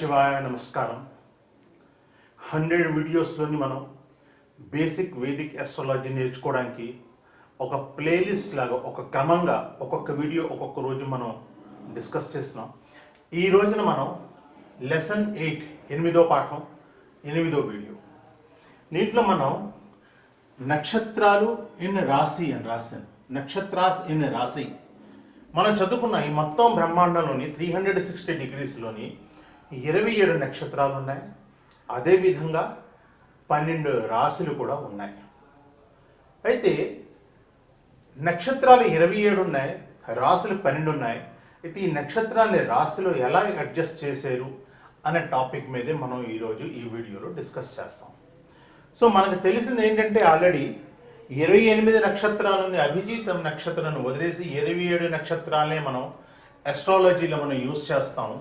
శివాయ నమస్కారం. 100 వీడియోస్లోని మనం బేసిక్ వేదిక్ అస్ట్రాలజీ నేర్చుకోవడానికి ఒక ప్లేలిస్ట్ లాగా ఒక క్రమంగా ఒక్కొక్క వీడియో ఒక్కొక్క రోజు మనం డిస్కస్ చేస్తున్నాం. ఈ రోజున మనం లెసన్ 8 8వ పాఠం 8వ వీడియో. దీంట్లో మనం నక్షత్రాలు ఇన్ రాశి అని రాశాను. నక్షత్రాస్ ఇన్ రాశి మనం చదువుకున్న ఈ మొత్తం బ్రహ్మాండంలోని 360 డిగ్రీస్లోని 27 నక్షత్రాలు ఉన్నాయి. అదేవిధంగా 12 రాశులు కూడా ఉన్నాయి. అయితే నక్షత్రాలు 27 ఉన్నాయి, రాశులు 12 ఉన్నాయి. అయితే ఈ నక్షత్రాన్ని రాశిలో ఎలా అడ్జస్ట్ చేశారు అనే టాపిక్ మీదే మనం ఈరోజు ఈ వీడియోలో డిస్కస్ చేస్తాం. సో మనకు తెలిసింది ఏంటంటే ఆల్రెడీ 28 నక్షత్రాలని అభిజిత్ నక్షత్రాన్ని వదిలేసి 27 నక్షత్రాలనే మనం అస్ట్రాలజీలో మనం యూజ్ చేస్తాము.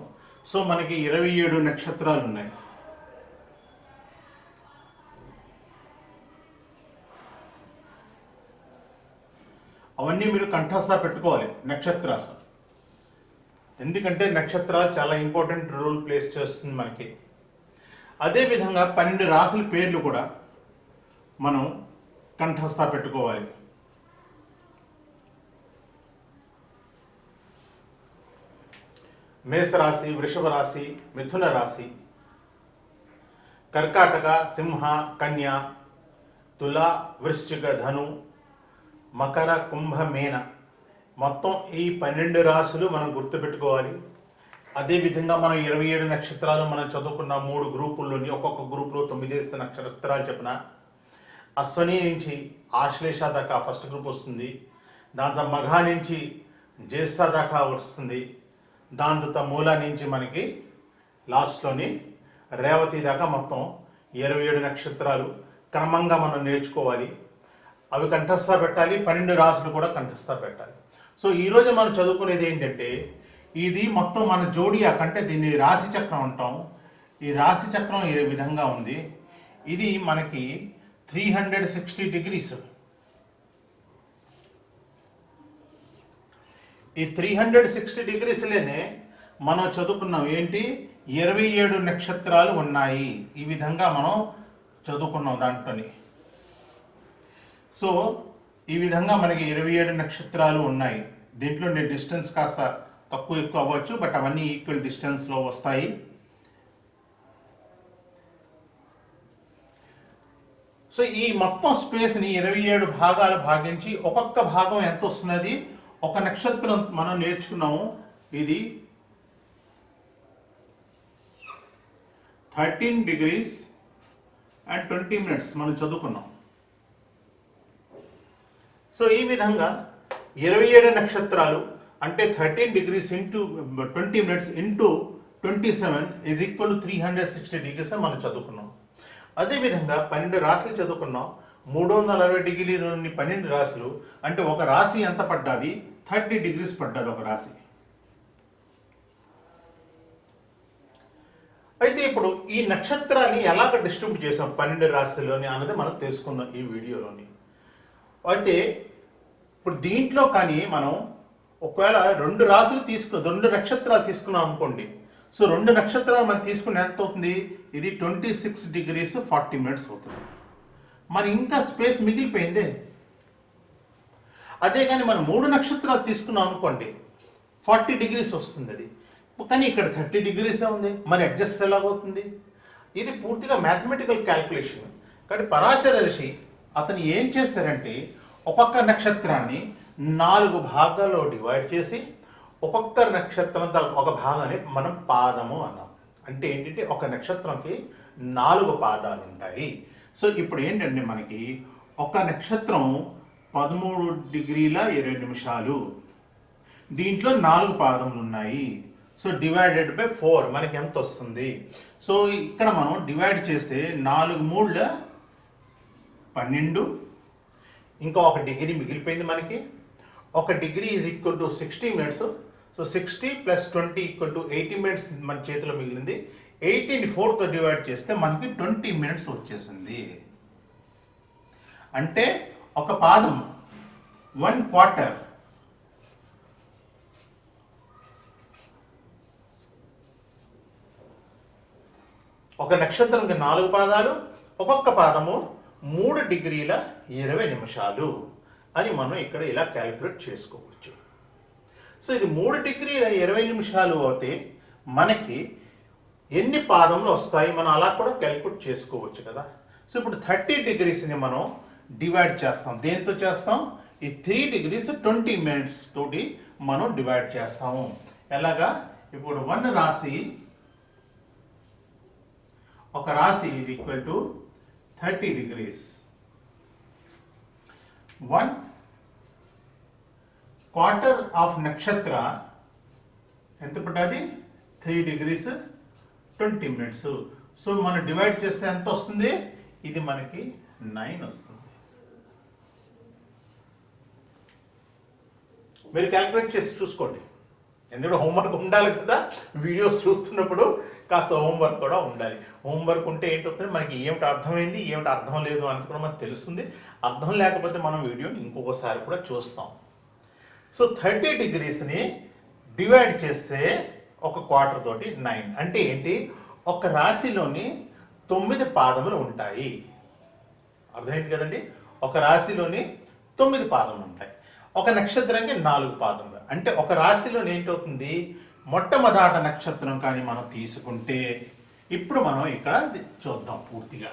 సో మనకి 27 నక్షత్రాలు ఉన్నాయి. అవన్నీ మీరు కంఠస్థ పెట్టుకోవాలి నక్షత్రాలు, ఎందుకంటే నక్షత్రాలు చాలా ఇంపార్టెంట్ రోల్ ప్లేస్ చేస్తుంది మనకి. అదేవిధంగా 12 రాశుల పేర్లు కూడా మనం కంఠస్థ పెట్టుకోవాలి. మేషరాశి, వృషభ రాశి, మిథున రాశి, కర్కాటక, సింహ, కన్య, తుల, వృశ్చిక, ధను, మకర, కుంభ, మీన. మొత్తం ఈ 12 రాశులు మనం గుర్తుపెట్టుకోవాలి. అదేవిధంగా మనం 27 నక్షత్రాలు మనం చదువుకున్న 3 గ్రూపుల్లోని ఒక్కొక్క గ్రూపులో 9 నక్షత్రాలు చెప్పిన అశ్వని నుంచి ఆశ్లేష దాకా ఫస్ట్ గ్రూప్ వస్తుంది. దాంతో మఘా నుంచి జ్యేష్ఠ దాకా వస్తుంది. దాంతో మూల నుంచి మనకి లాస్ట్లోని రేవతి దాకా మొత్తం 27 నక్షత్రాలు క్రమంగా మనం నేర్చుకోవాలి. అవి కంఠస్థ పెట్టాలి, 12 రాశులు కూడా కంఠస్థ పెట్టాలి. సో ఈరోజు మనం చదువుకునేది ఏంటంటే ఇది మొత్తం మన జోడియాక్, అంటే దీన్ని రాశి చక్రం అంటాం. ఈ రాశి చక్రం ఏ విధంగా ఉంది, ఇది మనకి 360 డిగ్రీస్. ఈ 360 డిగ్రీస్లోనే మనం చదువుకున్నాం ఏంటి, 27 నక్షత్రాలు ఉన్నాయి. ఈ విధంగా మనం చదువుకున్నాం దాంట్లోని. సో ఈ విధంగా మనకి 27 నక్షత్రాలు ఉన్నాయి. దీంట్లో డిస్టెన్స్ కాస్త తక్కువ ఎక్కువ అవ్వచ్చు, బట్ అవన్నీ ఈక్వల్ డిస్టెన్స్లో వస్తాయి. సో ఈ మొత్తం స్పేస్ని 27 భాగాలు భాగించి ఒక్కొక్క భాగం ఎంత వస్తున్నది, ఒక నక్షత్రం మనం నేర్చుకున్నాము. ఇది 13 degrees and 20 minutes మనం చదువుకున్నాం. సో ఈ విధంగా 27 నక్షత్రాలు అంటే 13 degrees into 20 minutes into 27 is equal to 360 degrees మనం చదువుకున్నాం. అదేవిధంగా 12 రాశులు చదువుకున్నాం. 360 డిగ్రీలోని 12 రాశులు అంటే ఒక రాశి ఎంత పడ్డాది, 30 degrees పడ్డాది ఒక రాశి. అయితే ఇప్పుడు ఈ నక్షత్రాన్ని ఎలాగ డిస్ట్రిబ్యూట్ చేసాం 12 రాశుల్లోని అన్నది మనం తెలుసుకుందాం ఈ వీడియోలోని. అయితే ఇప్పుడు దీంట్లో కానీ మనం ఒకవేళ 2 రాశులు 2 నక్షత్రాలు తీసుకున్నాం అనుకోండి. సో 2 నక్షత్రాలు మనం తీసుకుని ఎంత అవుతుంది, ఇది 26 degrees 40 minutes అవుతుంది. మరి ఇంకా స్పేస్ మిగిలిపోయిందే. అదే కానీ మనం 3 నక్షత్రాలు తీసుకున్నాం అనుకోండి 40 degrees వస్తుంది అది. కానీ ఇక్కడ 30 degrees ఉంది. మరి అడ్జస్ట్ ఎలాగవుతుంది? ఇది పూర్తిగా మ్యాథమెటికల్ క్యాల్కులేషన్. కానీ పరాశర ఋషి అతను ఏం చేస్తారంటే ఒక్కొక్క నక్షత్రాన్ని 4 భాగాల్లో డివైడ్ చేసి ఒక్కొక్క నక్షత్రం ఒక భాగాన్ని మనం పాదము అన్నాం. అంటే ఏంటంటే ఒక నక్షత్రంకి 4 పాదాలు ఉంటాయి. సో ఇప్పుడు ఏంటంటే మనకి ఒక నక్షత్రం 13 డిగ్రీల 20 నిమిషాలు, దీంట్లో 4 పాదములు ఉన్నాయి. సో డివైడెడ్ బై 4 మనకి ఎంత వస్తుంది? సో ఇక్కడ మనం డివైడ్ చేస్తే 4 3 12, ఇంకా 1 డిగ్రీ మిగిలిపోయింది మనకి. 1 degree is equal to 60 minutes. So 60 + 20 = 80 minutes మన చేతిలో మిగిలింది. 80ని 4తో డివైడ్ చేస్తే మనకి 20 minutes వచ్చేసింది. అంటే ఒక పాదం 1/4 1 ఒక నక్షత్రంకి 4 పాదాలు, ఒక్కొక్క పాదము 3 డిగ్రీల 20 నిమిషాలు అని మనం ఇక్కడ ఇలా క్యాలిక్యులేట్ చేసుకోవచ్చు. సో ఇది 3 డిగ్రీల 20 నిమిషాలు అయితే మనకి ఎన్ని పాదములు వస్తాయి మనం అలా కూడా క్యాలిక్యులేట్ చేసుకోవచ్చు కదా. సో ఇప్పుడు 30 డిగ్రీస్ని మనం డివైడ్ చేస్తాం. దేంతో చేస్తాం? ఈ 3 డిగ్రీస్ 20 మినిట్స్ తోటి మనం డివైడ్ చేస్తాము. ఎలాగా? ఇప్పుడు 1 రాశి, ఒక రాశి is equal to 30 degrees. 1 quarter of నక్షత్ర ఎంత పడ్డది? 3 డిగ్రీస్ 20 మినిట్స్. సో మనం డివైడ్ చేస్తే ఎంత వస్తుంది? ఇది మనకి 9 వస్తుంది. మీరు క్యాల్కులేట్ చేసి చూసుకోండి. ఎందుకంటే హోంవర్క్ ఉండాలి కదా, వీడియోస్ చూస్తున్నప్పుడు కాస్త హోంవర్క్ కూడా ఉండాలి. హోంవర్క్ ఉంటే ఏంటంటే మనకి ఏమిటి అర్థమైంది, ఏమిటి అర్థం లేదు అని కూడా మనకు తెలుస్తుంది. అర్థం లేకపోతే మనం వీడియోని ఇంకొకసారి కూడా చూస్తాం. సో 30 డిగ్రీస్ని డివైడ్ చేస్తే ఒక క్వార్టర్ తోటి 9 అంటే ఏంటి? ఒక రాశిలోని 9 పాదములు ఉంటాయి. అర్థమైంది కదండి? ఒక రాశిలోని 9 పాదములు ఉంటాయి. ఒక నక్షత్రానికి 4 పాదములు. అంటే ఒక రాశిలో ఏంటవుతుంది? మొట్టమొదట నక్షత్రం కానీ మనం తీసుకుంటే, ఇప్పుడు మనం ఇక్కడ చూద్దాం పూర్తిగా.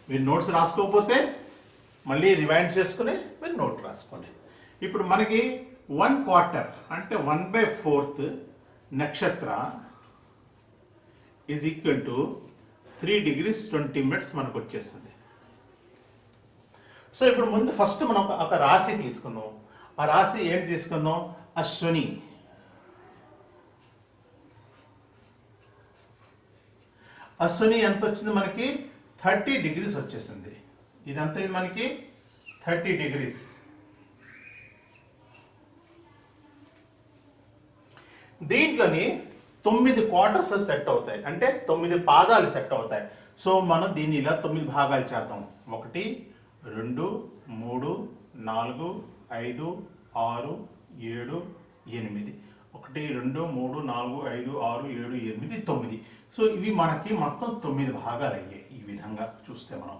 మీరు నోట్స్ రాసుకోకపోతే మళ్ళీ రివైండ్ చేసుకుని మీరు నోట్ రాసుకోండి. ఇప్పుడు మనకి 1 క్వార్టర్ అంటే 1/4 నక్షత్ర is equal to 3 degrees 20 minutes మనకు వచ్చేస్తుంది. సో ఇప్పుడు ముందు ఫస్ట్ మనం ఒక రాశి తీసుకున్నాం. ఆ రాశి ఏంటి తీసుకుందాం? అశ్విని. అశ్విని ఎంత వచ్చింది మనకి? 30 డిగ్రీస్ వచ్చేసింది. ఇదంతా ఇది మనకి 30 డిగ్రీస్. దీంట్లోని 9 క్వార్టర్స్ సెట్ అవుతాయి, అంటే 9 పాదాలు సెట్ అవుతాయి. సో మనం దీన్ని ఇలా 9 భాగాలు చేద్దాం. 1 2 3 4 5 6 7 8. 1 2 3 4 5 6 7 8 9. సో ఇవి మనకి మొత్తం 9 భాగాలు అయ్యాయి. ఈ విధంగా చూస్తే మనం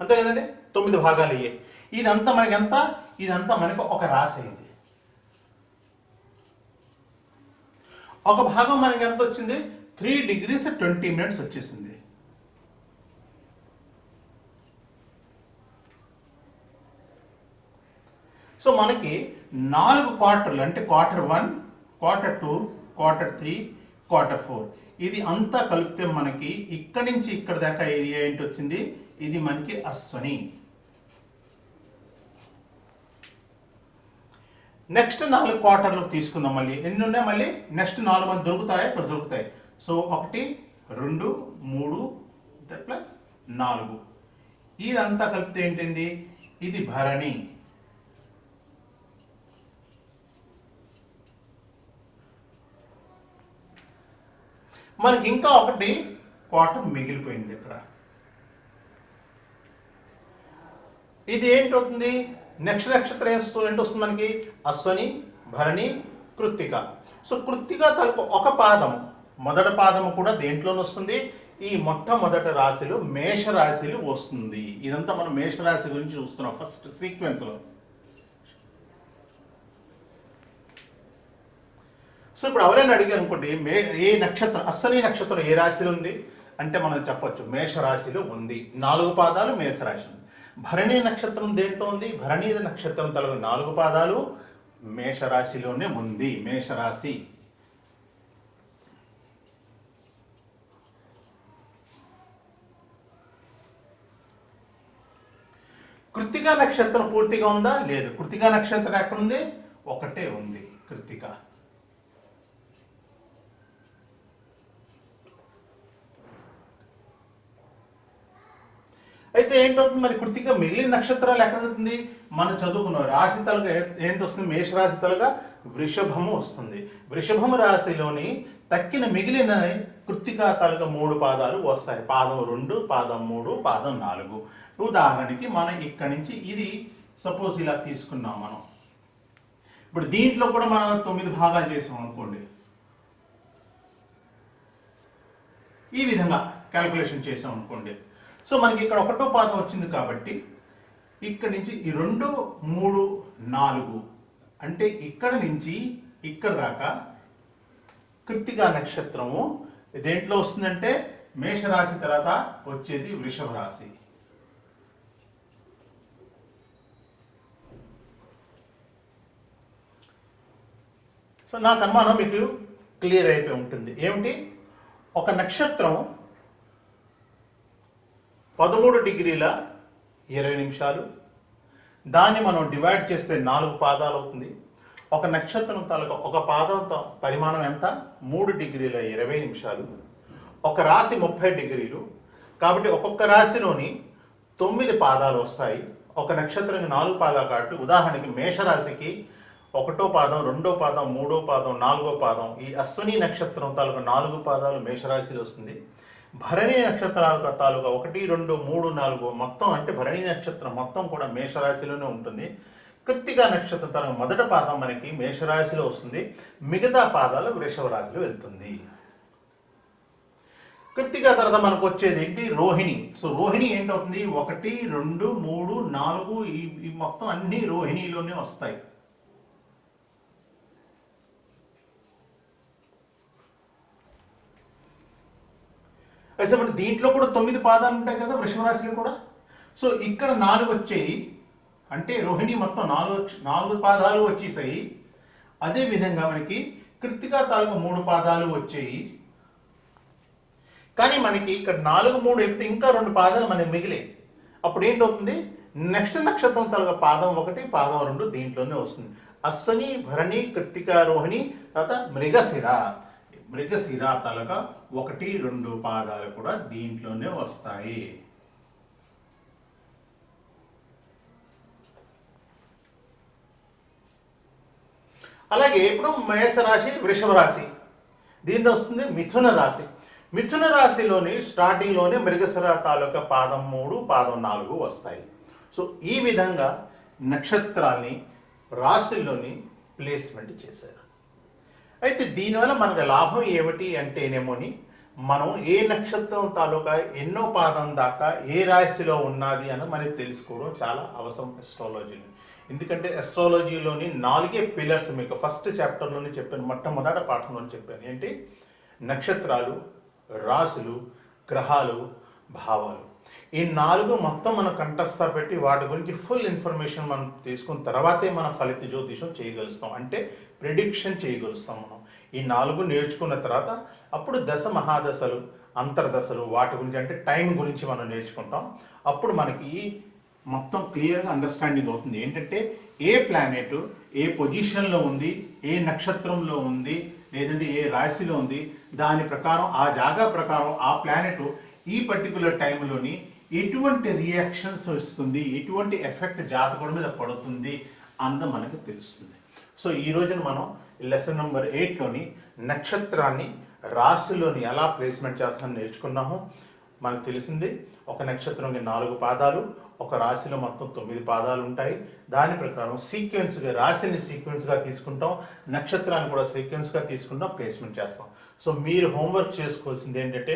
అంతే కదండి, 9 భాగాలు అయ్యాయి. ఇదంతా మనకి ఎంత? ఇదంతా మనకు ఒక రాశి అయింది. ఒక భాగం మనకి ఎంత వచ్చింది? 3 డిగ్రీస్ 20 మినిట్స్ వచ్చేసింది. సో మనకి 4 క్వార్టర్లు అంటే క్వార్టర్ 1, క్వార్టర్ 2, క్వార్టర్ 3, క్వార్టర్ 4 ఇది అంతా కలిపితే మనకి ఇక్కడి నుంచి ఇక్కడ దాకా ఏరియా ఏంటి వచ్చింది? ఇది మనకి అశ్వని. నెక్స్ట్ 4 క్వార్టర్లు తీసుకుందాం. మళ్ళీ ఎన్ని ఉన్నాయి? మళ్ళీ నెక్స్ట్ 4 మంది దొరుకుతాయి, ఇక్కడ దొరుకుతాయి. సో 1 2 3 ప్లస్ 4 ఇదంతా కలిపితే ఏంటండి? ఇది భరణి. మనకి ఇంకా 1 క్వార్టర్ మిగిలిపోయింది ఇక్కడ. ఇది ఏంటవుతుంది? నెక్స్ట్ నక్షత్రం ఏంటి వస్తుంది మనకి? అశ్వని, భరణి, కృత్తిక. సో కృత్తిక తలకు ఒక పాదము, మొదటి పాదము కూడా దేంట్లోనే వస్తుంది? ఈ మొట్టమొదటి రాశిలో మేష రాశిలో వస్తుంది. ఇదంతా మనం మేషరాశి గురించి చూస్తున్నాం ఫస్ట్ సీక్వెన్స్ లో. సో ఇప్పుడు ఎవరైనా అడిగారు అనుకోండి, ఏ నక్షత్రం, అశ్వని నక్షత్రం ఏ రాశిలో ఉంది అంటే మనం చెప్పొచ్చు మేషరాశిలో ఉంది. 4 పాదాలు మేషరాశి. భరణి నక్షత్రం దేంట్లో ఉంది? భరణి నక్షత్రం తలకు 4 పాదాలు మేషరాశిలోనే ఉంది. మేషరాశి. కృత్తిక నక్షత్రం పూర్తిగా ఉందా? లేదు. కృత్తిక నక్షత్రం ఎక్కడుంది? ఒకటే ఉంది కృత్తిక. అయితే ఏంటవుతుంది మరి? కృత్తిక మిగిలిన నక్షత్రాలు ఎక్కడ అవుతుంది? మనం చదువుకున్నాం రాశి తలుగా ఏంటి వస్తుంది? మేషరాశి తలుగా వృషభము వస్తుంది. వృషభము రాశిలోని తక్కిన మిగిలిన కృత్తికా తాలూకా 3 పాదాలు వస్తాయి. పాదం 2, పాదం 3, పాదం 4. ఉదాహరణకి మనం ఇక్కడి నుంచి ఇది సపోజ్ ఇలా తీసుకున్నాం మనం. ఇప్పుడు దీంట్లో కూడా మనం 9 భాగాలు చేసాం అనుకోండి. ఈ విధంగా క్యాల్కులేషన్ చేసాం అనుకోండి. సో మనకి ఇక్కడ 1వ పాదం వచ్చింది కాబట్టి ఇక్కడి నుంచి ఈ 2, 3, 4 అంటే ఇక్కడ నుంచి ఇక్కడ దాకా కృత్తికా నక్షత్రము దేంట్లో వస్తుందంటే మేషరాశి తర్వాత వచ్చేది వృషభ రాశి. సో నాకు అనుమానం మీకు క్లియర్ అయిపోయి ఉంటుంది. ఏమిటి, ఒక నక్షత్రం 13 డిగ్రీల 20 నిమిషాలు, దాన్ని మనం డివైడ్ చేస్తే 4 పాదాలు అవుతుంది. ఒక నక్షత్రం తాలూకా ఒక పాదంతో పరిమాణం ఎంత? 3 డిగ్రీల 20 నిమిషాలు. ఒక రాశి 30 డిగ్రీలు కాబట్టి ఒక్కొక్క రాశిలోని 9 పాదాలు వస్తాయి. ఒక నక్షత్రానికి 4 పాదాలు కాబట్టి ఉదాహరణకి మేషరాశికి 1వ పాదం, 2వ పాదం, 3వ పాదం, 4వ పాదం, ఈ అశ్విని నక్షత్రం తాలూకా 4 పాదాలు మేషరాశిలో వస్తుంది. భరణి నక్షత్రాల తాలూకా 1, 2, 3, 4 మొత్తం అంటే భరణి నక్షత్రం మొత్తం కూడా మేషరాశిలోనే ఉంటుంది. కృత్తికా నక్షత్రం తాలూకా మొదటి పాదం మనకి మేషరాశిలో వస్తుంది, మిగతా పాదాలు వృషభ రాశిలో వెళ్తుంది. కృత్తికా తర్వాత మనకు వచ్చేది ఏంటి? రోహిణి. సో రోహిణి ఏంటవుతుంది? 1, 2, 3, 4 ఈ మొత్తం అన్ని రోహిణిలోనే వస్తాయి. అయితే మరి దీంట్లో కూడా 9 పాదాలు ఉంటాయి కదా వృషభ రాశిలో కూడా. సో ఇక్కడ 4 వచ్చాయి అంటే రోహిణి మొత్తం 4 పాదాలు వచ్చేసాయి. అదేవిధంగా మనకి కృత్తికా తాలూకు 3 పాదాలు వచ్చాయి. కానీ మనకి ఇక్కడ 4, 3 ఎప్పుడు ఇంకా 2 పాదాలు మనకి మిగిలే. అప్పుడు ఏంటవుతుంది? నెక్స్ట్ నక్షత్రం తాలూకా పాదం 1, పాదం 2 దీంట్లోనే వస్తుంది. అశ్వని, భరణి, కృత్తికా, రోహిణి, తర్వాత మృగశిర తాలూకా 1, 2 పాదాలు కూడా దీంట్లోనే వస్తాయి. అలాగే ఇప్పుడు మేషరాశి, వృషభ రాశి, దీంతో వస్తుంది మిథున రాశి. మిథున రాశిలోని స్టార్టింగ్లోనే మృగశిర తాలూకా పాదం 3, పాదం 4 వస్తాయి. సో ఈ విధంగా నక్షత్రాల్ని రాశుల్లోని ప్లేస్మెంట్ చేశారు. అయితే దీనివల్ల మనకు లాభం ఏమిటి అంటేనేమోని మనం ఏ నక్షత్రం తాలూకా ఎన్నో పాదం దాకా ఏ రాశిలో ఉన్నది అని మనకి తెలుసుకోవడం చాలా అవసరం అస్ట్రాలజీలో. ఎందుకంటే అస్ట్రాలజీలోని 4 పిల్లర్స్ మీకు ఫస్ట్ చాప్టర్లోనే చెప్పాను, మొట్టమొదటి పాఠంలోనే చెప్పాను. ఏంటి? నక్షత్రాలు, రాశులు, గ్రహాలు, భావాలు. ఈ 4 మొత్తం మనం కంఠస్థ పెట్టి వాటి గురించి ఫుల్ ఇన్ఫర్మేషన్ మనం తీసుకున్న తర్వాతే మన ఫలిత జ్యోతిషం చేయగలుగుతాం, అంటే ప్రిడిక్షన్ చేయగలుగుతాం. మనం ఈ 4 నేర్చుకున్న తర్వాత అప్పుడు దశ మహాదశలు, అంతర్దశలు వాటి గురించి అంటే టైం గురించి మనం నేర్చుకుంటాం. అప్పుడు మనకి మొత్తం క్లియర్గా అండర్స్టాండింగ్ అవుతుంది. ఏంటంటే ఏ ప్లానెట్ ఏ పొజిషన్లో ఉంది, ఏ నక్షత్రంలో ఉంది, లేదంటే ఏ రాశిలో ఉంది, దాని ప్రకారం ఆ జాగా ప్రకారం ఆ ప్లానెట్ ఈ పర్టికులర్ టైంలోని ఎటువంటి రియాక్షన్స్ వస్తుంది, ఎటువంటి ఎఫెక్ట్ జాతకుడి మీద పడుతుంది అన్న మనకు తెలుస్తుంది. సో ఈ రోజున మనం లెసన్ నెంబర్ 8లోని నక్షత్రాన్ని రాశిలోని ఎలా ప్లేస్మెంట్ చేస్తామని నేర్చుకున్నాము. మనకు తెలిసింది ఒక నక్షత్రంకి 4 పాదాలు, ఒక రాశిలో మొత్తం 9 పాదాలు ఉంటాయి. దాని ప్రకారం సీక్వెన్స్గా రాశిని సీక్వెన్స్గా తీసుకుంటాం, నక్షత్రాన్ని కూడా సీక్వెన్స్గా తీసుకుంటాం, ప్లేస్మెంట్ చేస్తాం. సో మీరు హోంవర్క్ చేసుకోవాల్సింది ఏంటంటే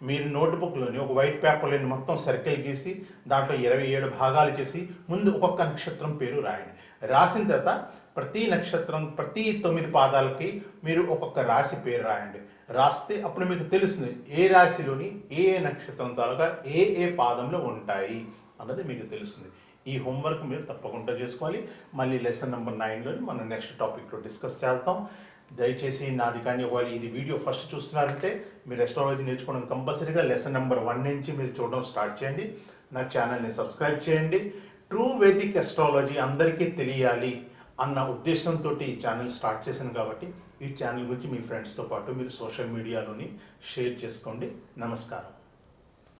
మీరు నోట్బుక్లోని ఒక వైట్ పేపర్లోని మొత్తం సర్కిల్ గీసి దాంట్లో 27 భాగాలు చేసి ముందు ఒక్కొక్క నక్షత్రం పేరు రాయండి. రాసిన తర్వాత ప్రతి నక్షత్రం ప్రతి 9 పాదాలకి మీరు ఒక్కొక్క రాశి పేరు రాయండి. రాస్తే అప్పుడు మీకు తెలుస్తుంది ఏ రాశిలోని ఏ నక్షత్రం తాలూకా ఏ పాదంలో ఉంటాయి అన్నది మీకు తెలుస్తుంది. ఈ హోంవర్క్ మీరు తప్పకుండా చేసుకోవాలి. మళ్ళీ లెసన్ నెంబర్ 9లోని మనం నెక్స్ట్ టాపిక్లో డిస్కస్ చేద్దాం. దయచేసి నాది కానీ ఒకవేళ ఇది వీడియో ఫస్ట్ చూస్తున్నారంటే మీరు అస్ట్రాలజీ నేర్చుకోవడం కంపల్సరీగా లెసన్ నెంబర్ 1 నుంచి మీరు చూడడం స్టార్ట్ చేయండి. నా ఛానల్ని సబ్స్క్రైబ్ చేయండి. ట్రూ వేదిక్ అస్ట్రాలజీ అందరికీ తెలియాలి అన్న ఉద్దేశంతో ఈ ఛానల్ స్టార్ట్ చేశాను కాబట్టి ఈ ఛానల్ గురించి మీ ఫ్రెండ్స్తో పాటు మీరు సోషల్ మీడియాలోని షేర్ చేసుకోండి. నమస్కారం.